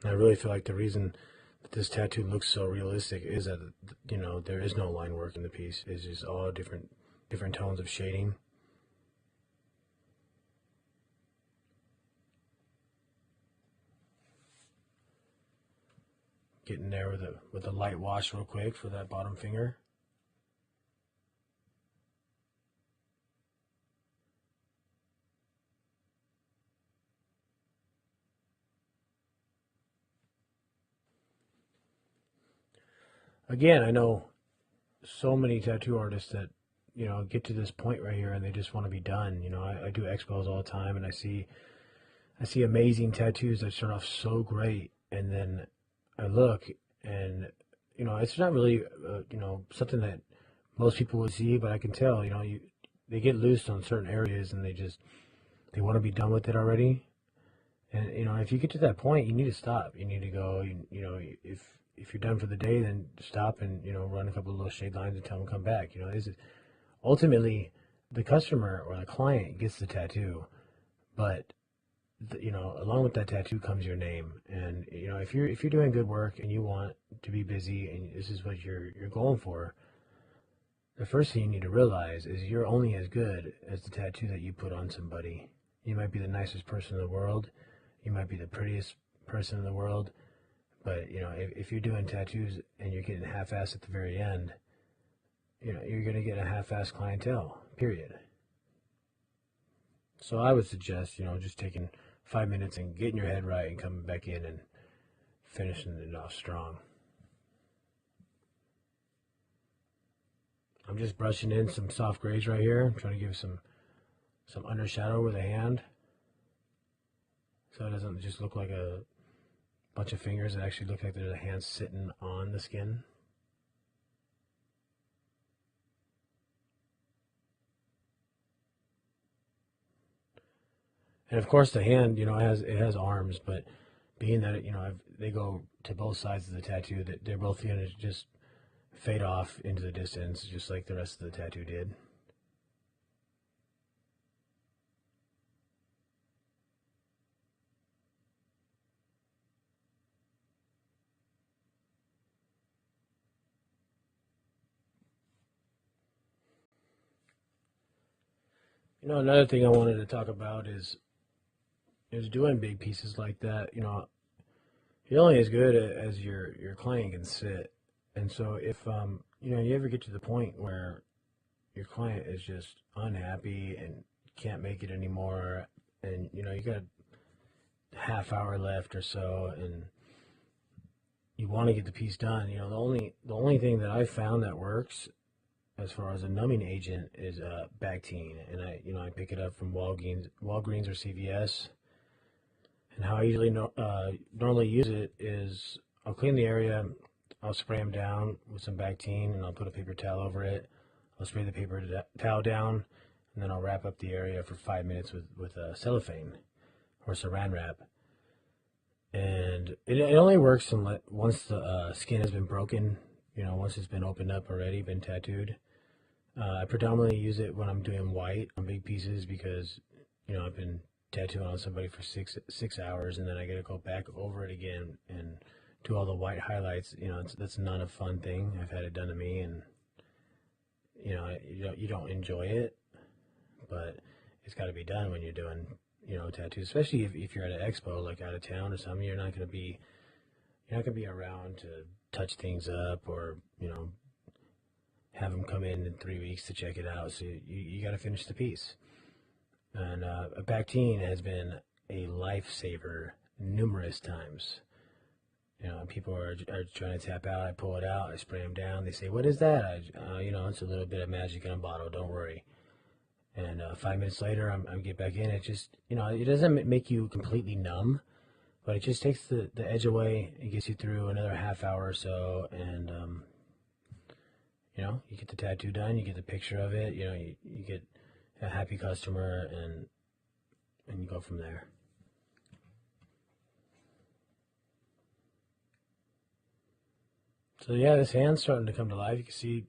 And I really feel like the reason that this tattoo looks so realistic is that, there is no line work in the piece. It's just all different tones of shading. Getting there with a light wash real quick for that bottom finger. Again, I know so many tattoo artists that get to this point right here and they just want to be done. I do expos all the time, and I see amazing tattoos that start off so great, and then I look and it's not really something that most people would see, but I can tell they get loose on certain areas and they want to be done with it already. And if you get to that point, you need to stop. You need to go. If you're done for the day, then stop and run a couple of little shade lines and tell them to come back. This is ultimately the customer or the client gets the tattoo, but along with that tattoo comes your name. And if you're doing good work and you want to be busy and this is what you're going for, the first thing you need to realize is you're only as good as the tattoo that you put on somebody. You might be the nicest person in the world. You might be the prettiest person in the world. But, if you're doing tattoos and you're getting half-assed at the very end, you're going to get a half-assed clientele, period. So I would suggest, just taking 5 minutes and getting your head right and coming back in and finishing it off strong. I'm just brushing in some soft grays right here. I'm trying to give some undershadow with a hand, so it doesn't just look like a bunch of fingers. It actually looks like there's a hand sitting on the skin. And of course the hand, it has arms, but being that they go to both sides of the tattoo, that they're both going to just fade off into the distance, just like the rest of the tattoo did. Another thing I wanted to talk about is doing big pieces like that. You're only as good as your client can sit. And so if you ever get to the point where your client is just unhappy and can't make it anymore, and you got a half hour left or so, and you want to get the piece done, the only thing that I found that works as far as a numbing agent is Bactine, and I pick it up from Walgreens or CVS. And how I usually normally use it is I'll clean the area, I'll spray them down with some Bactine, and I'll put a paper towel over it. I'll spray the paper towel down, and then I'll wrap up the area for 5 minutes with cellophane or saran wrap. And it only works once the skin has been broken, once it's been opened up already, been tattooed. I predominantly use it when I'm doing white on big pieces because, I've been tattooing on somebody for six hours, and then I got to go back over it again and do all the white highlights. That's not a fun thing. I've had it done to me, and you don't enjoy it, but it's got to be done when you're doing tattoos, especially if you're at an expo like out of town or something. You're not going to be around to touch things up or have them come in 3 weeks to check it out. So you got to finish the piece. And Bactine has been a lifesaver numerous times. People are trying to tap out. I pull it out. I spray them down. They say, "What is that?" It's a little bit of magic in a bottle. Don't worry. And 5 minutes later, I get back in. It just, it doesn't make you completely numb, but it just takes the edge away. It gets you through another half hour or so, and you get the tattoo done. You get the picture of it. You get a happy customer, and you go from there. So yeah, this hand's starting to come to life. You can see,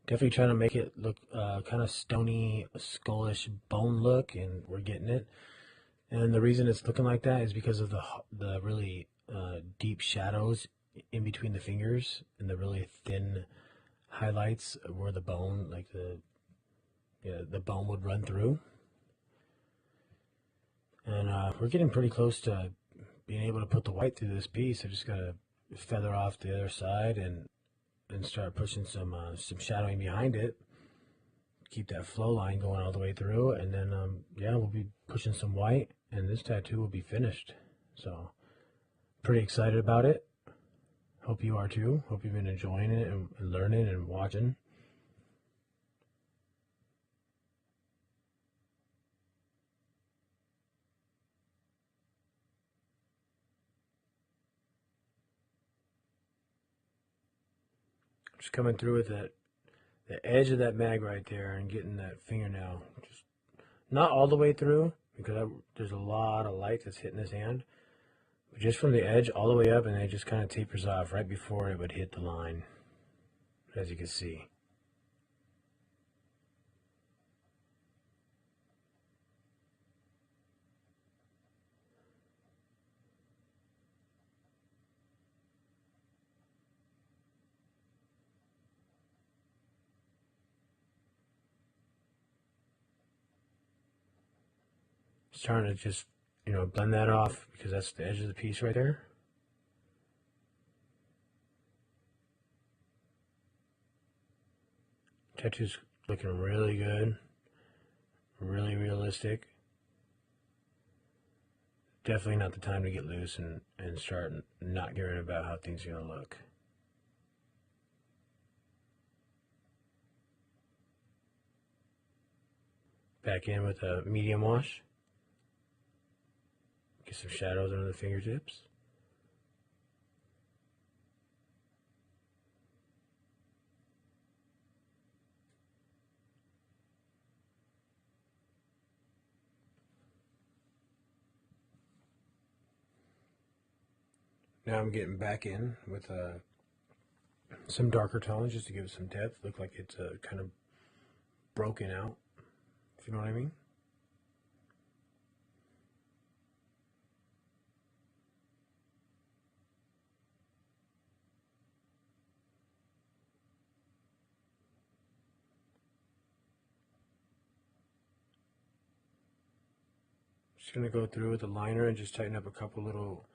definitely trying to make it look kind of stony, skullish bone look, and we're getting it. And the reason it's looking like that is because of the really deep shadows in between the fingers and the really thin highlights where the bone, like the bone would run through. And we're getting pretty close to being able to put the white through this piece. I just gotta feather off the other side and start pushing some shadowing behind it. Keep that flow line going all the way through, and then yeah, we'll be pushing some white, and this tattoo will be finished. So pretty excited about it. Hope you are too. Hope you've been enjoying it and learning and watching. Just coming through with that the edge of that mag right there and getting that fingernail just not all the way through, because there's a lot of light that's hitting this hand, but just from the edge all the way up, and it just kind of tapers off right before it would hit the line, as you can see. Just trying to just, blend that off, because that's the edge of the piece right there. Tattoo's looking really good, really realistic. Definitely not the time to get loose and start not caring about how things are going to look. Back in with a medium wash. Get some shadows under the fingertips. Now I'm getting back in with some darker tones just to give it some depth. Look like it's kind of broken out, if you know what I mean. Just going to go through with the liner and just tighten up a couple little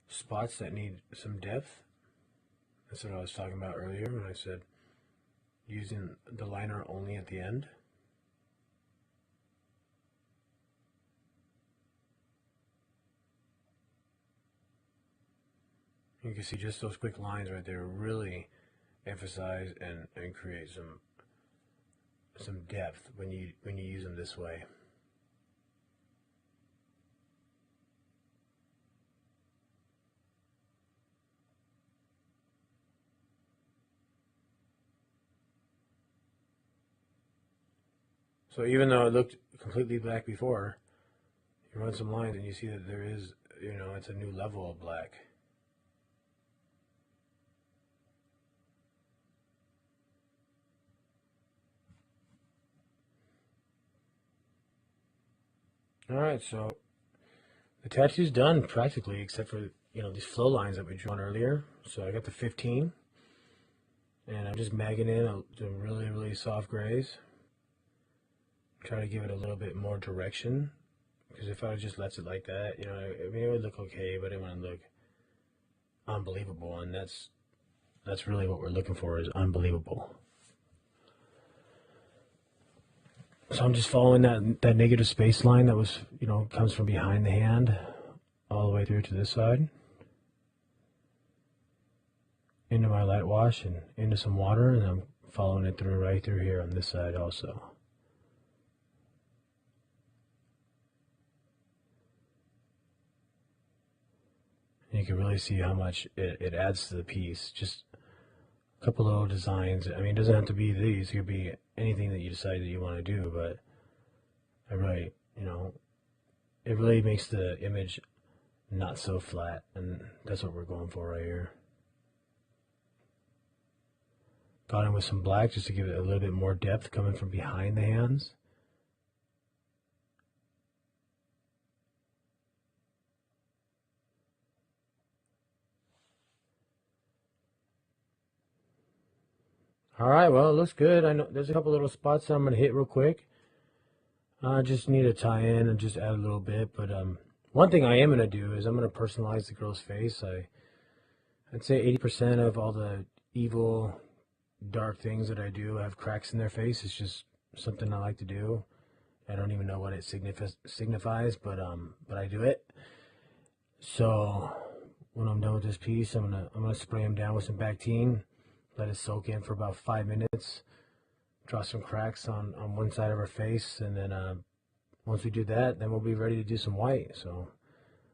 spots that need some depth. That's what I was talking about earlier when I said using the liner only at the end. You can see just those quick lines right there really emphasize and create some depth when you use them this way. So even though it looked completely black before, you run some lines and you see that there is, it's a new level of black. Alright, so the tattoo's done practically, except for, these flow lines that we drew on earlier. So I got the 15, and I'm just magging in some really, really soft grays. Try to give it a little bit more direction, because if I just left it like that, it would look okay, but it wouldn't look unbelievable, and that's really what we're looking for, is unbelievable. So I'm just following that negative space line that was, comes from behind the hand all the way through to this side, into my light wash and into some water, and I'm following it through right through here on this side also. And you can really see how much it adds to the piece. Just a couple little designs. I mean, it doesn't have to be these. It could be anything that you decide that you want to do, but I really, it really makes the image not so flat, and that's what we're going for right here. Got in with some black just to give it a little bit more depth coming from behind the hands. All right, well, it looks good. I know there's a couple little spots that I'm gonna hit real quick. I just need to tie in and just add a little bit. But one thing I am gonna do is I'm gonna personalize the girl's face. I'd say 80% of all the evil, dark things that I do have cracks in their face. It's just something I like to do. I don't even know what it signifies, but I do it. So when I'm done with this piece, I'm gonna spray them down with some Bactine, let it soak in for about 5 minutes, draw some cracks on one side of her face, and then once we do that, then we'll be ready to do some white. So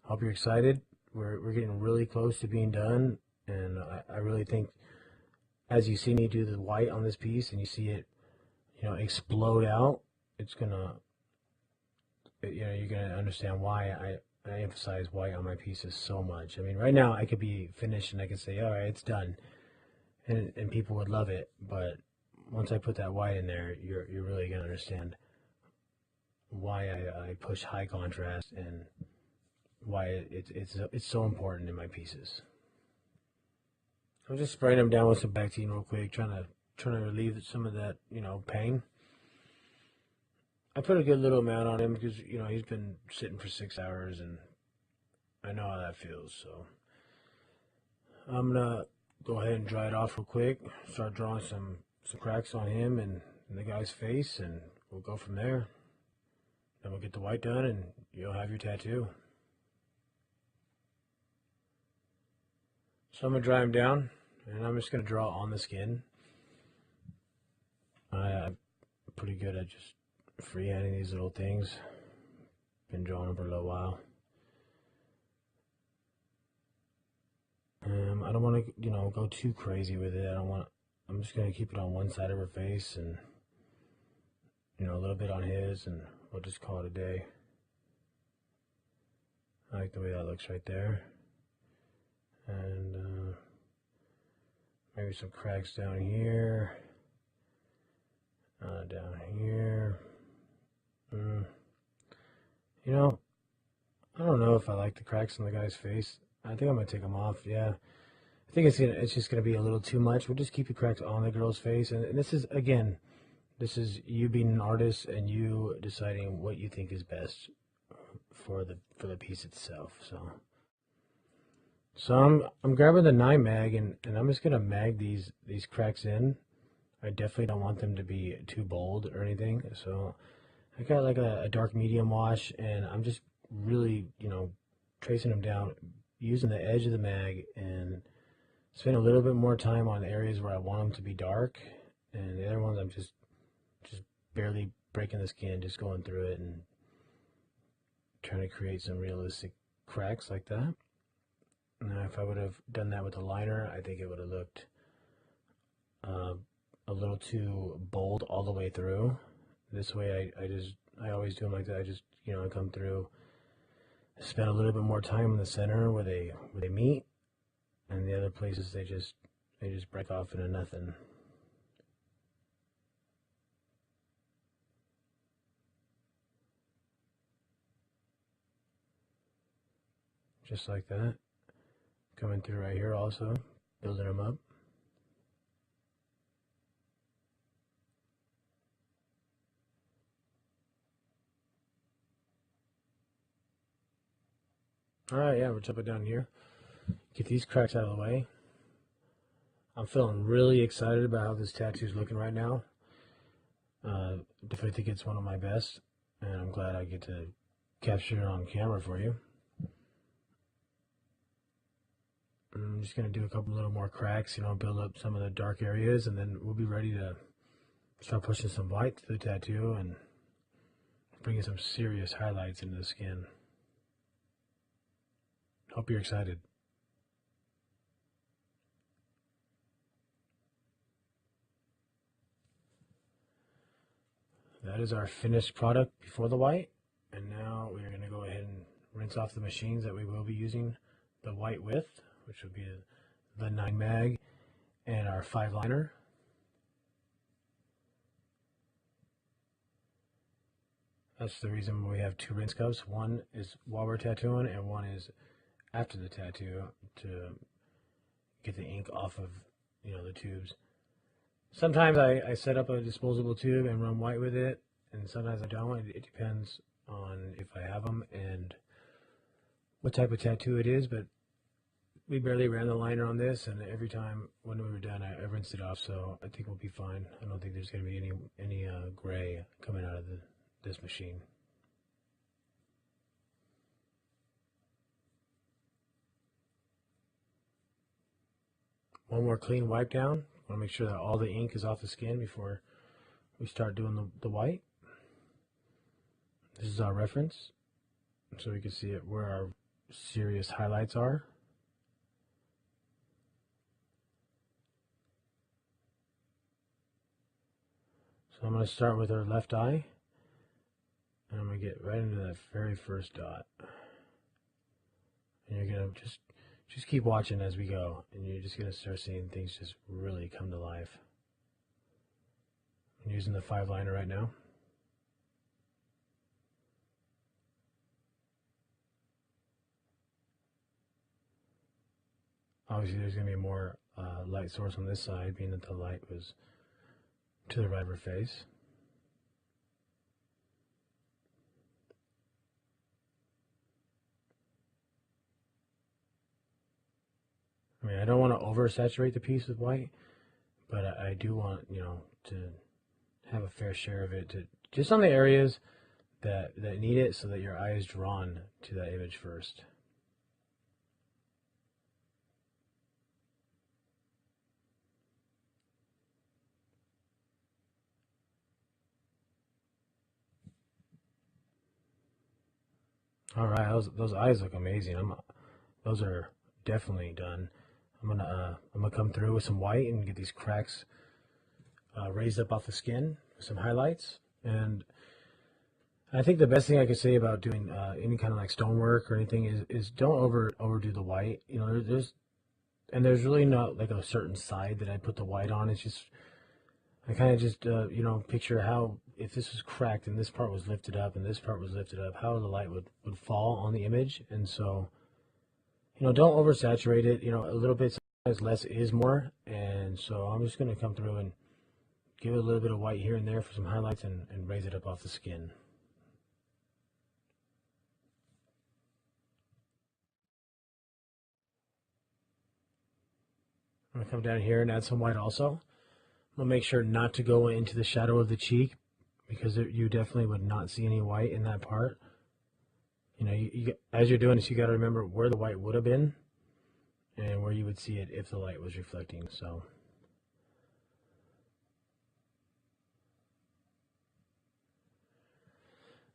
I hope you're excited. We're getting really close to being done, and I really think as you see me do the white on this piece and you see it, explode out, it's gonna, you're gonna understand why I emphasize white on my pieces so much. I mean, right now I could be finished and I could say, all right, it's done, and people would love it. But once I put that white in there, you're really gonna understand why I push high contrast and why it's so important in my pieces. I'm just spraying them down with some Bactine real quick, trying to relieve some of that, pain. I put a good little amount on him because, he's been sitting for 6 hours and I know how that feels. So I'm gonna go ahead and dry it off real quick, start drawing some cracks on him and the guy's face, and we'll go from there. Then we'll get the white done and you'll have your tattoo. So I'm gonna dry him down and I'm just gonna draw on the skin. I'm pretty good at just freehanding these little things. Been drawing them for a little while. I don't want to, go too crazy with it. I'm just gonna keep it on one side of her face and, a little bit on his, and we'll just call it a day. I like the way that looks right there. And maybe some cracks down here. Down here. I don't know if I like the cracks on the guy's face. I think I'm gonna take them off. Yeah, I think it's just gonna be a little too much. We'll just keep the cracks on the girl's face, and this is, again, this is you being an artist and you deciding what you think is best for the piece itself. So I'm grabbing the 9 mag and I'm just gonna mag these cracks in. I definitely don't want them to be too bold or anything. So I got like a dark medium wash, and I'm just really, tracing them down using the edge of the mag, and spend a little bit more time on areas where I want them to be dark, and the other ones I'm just barely breaking the skin, just going through it and trying to create some realistic cracks like that. Now, if I would have done that with a liner, I think it would have looked a little too bold all the way through. This way, I always do them like that. I just, I come through, spend a little bit more time in the center where they meet, and the other places they just break off into nothing. Just like that. Coming through right here also, building them up. Alright, yeah, we're jumping down here. Get these cracks out of the way. I'm feeling really excited about how this tattoo is looking right now. Definitely think it's one of my best, and I'm glad I get to capture it on camera for you. I'm just going to do a couple little more cracks, build up some of the dark areas, and then we'll be ready to start pushing some white to the tattoo and bringing some serious highlights into the skin. Hope you're excited. That is our finished product before the white, and now we're going to go ahead and rinse off the machines that we will be using the white with, which will be the 9 mag and our 5 liner. That's the reason we have 2 rinse cups. One is while we're tattooing, and one is after the tattoo to get the ink off of, the tubes. Sometimes I set up a disposable tube and run white with it, and sometimes I don't. It depends on if I have them and what type of tattoo it is, but we barely ran the liner on this, and every time when we were done, I rinsed it off, so I think we'll be fine. I don't think there's going to be any gray coming out of this machine. One more clean wipe down. I want to make sure that all the ink is off the skin before we start doing the white. This is our reference, so we can see it where our serious highlights are. So I'm going to start with our left eye, and I'm going to get right into that very first dot. And you're going to just keep watching as we go, and you're just going to start seeing things just really come to life. I'm using the 5 liner right now. Obviously there's going to be more light source on this side, being that the light was to the right of her face. I mean, I don't want to oversaturate the piece with white, but I do want, you know, to have a fair share of it, to just on the areas that need it, so that your eye is drawn to that image first. All right, those eyes look amazing. Those are definitely done. I'm gonna come through with some white and get these cracks raised up off the skin with some highlights. And I think the best thing I could say about doing any kind of like stonework or anything is don't overdo the white. You know, there's really not like a certain side that I put the white on. It's just I kind of just you know, picture how if this was cracked and this part was lifted up and this part was lifted up, how the light would fall on the image. And so, you know, don't oversaturate it. You know, a little bit, sometimes less is more. And so I'm just going to come through and give it a little bit of white here and there for some highlights and raise it up off the skin. I'm going to come down here and add some white also. I'm going to make sure not to go into the shadow of the cheek, because you definitely would not see any white in that part. You know, as you're doing this, you got to remember where the white would have been and where you would see it if the light was reflecting. So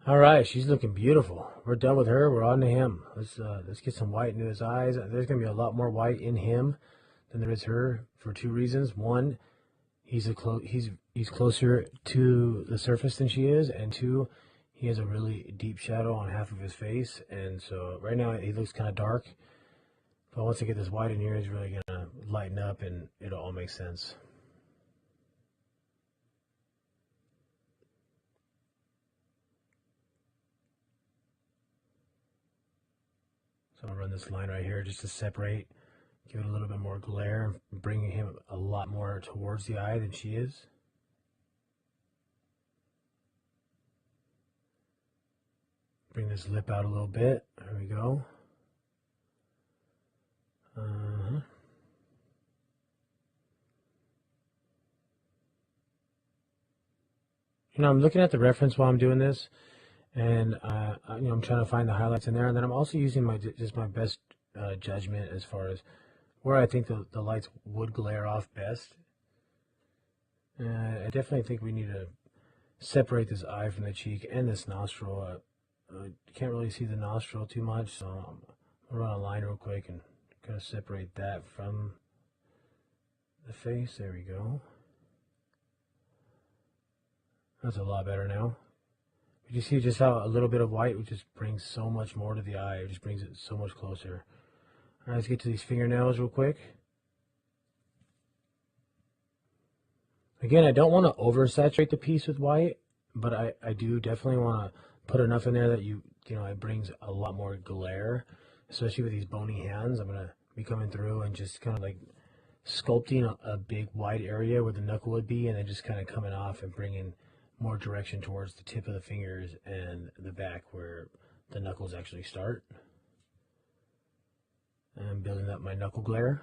all right, she's looking beautiful. We're done with her. We're on to him. Let's get some white into his eyes. There's gonna be a lot more white in him than there is her for 2 reasons. One, he's closer to the surface than she is, and 2, he has a really deep shadow on half of his face, and so right now he looks kind of dark. But once I get this white in here, he's really gonna lighten up, and it'll all make sense. So I'm gonna run this line right here just to separate, give it a little bit more glare, bringing him a lot more towards the eye than she is. Bring this lip out a little bit. There we go. You know, I'm looking at the reference while I'm doing this, and you know, I'm trying to find the highlights in there, and then I'm also using my best judgment as far as where I think the lights would glare off best. I definitely think we need to separate this eye from the cheek and this nostril. I can't really see the nostril too much, so I'm gonna run a line real quick and kind of separate that from the face. There we go. That's a lot better now. But you see just how a little bit of white would just bring so much more to the eye. It just brings it so much closer. All right, let's get to these fingernails real quick. Again, I don't want to oversaturate the piece with white, but I do definitely want to put enough in there that you know, it brings a lot more glare, especially with these bony hands. I'm going to be coming through and just kind of like sculpting a big wide area where the knuckle would be, and then just kind of coming off and bringing more direction towards the tip of the fingers and the back where the knuckles actually start. And I'm building up my knuckle glare.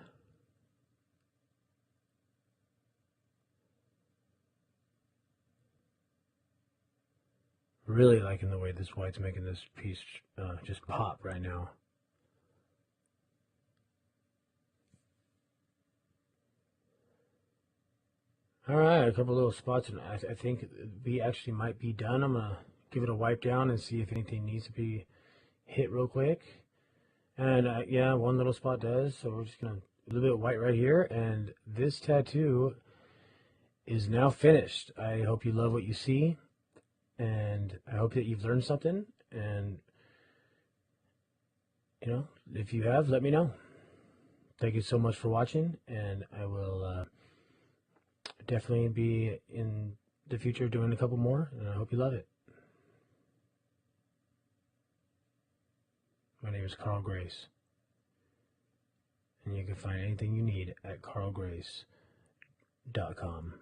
Really liking the way this white's making this piece just pop right now. Alright, a couple little spots, and I think we actually might be done. I'm going to give it a wipe down and see if anything needs to be hit real quick. And yeah, one little spot does, so we're just going to, a little bit of white right here, and this tattoo is now finished. I hope you love what you see, and I hope that you've learned something, and, you know, if you have, let me know. Thank you so much for watching, and I will definitely be in the future doing a couple more, and I hope you love it. My name is Carl Grace, and you can find anything you need at carlgrace.com.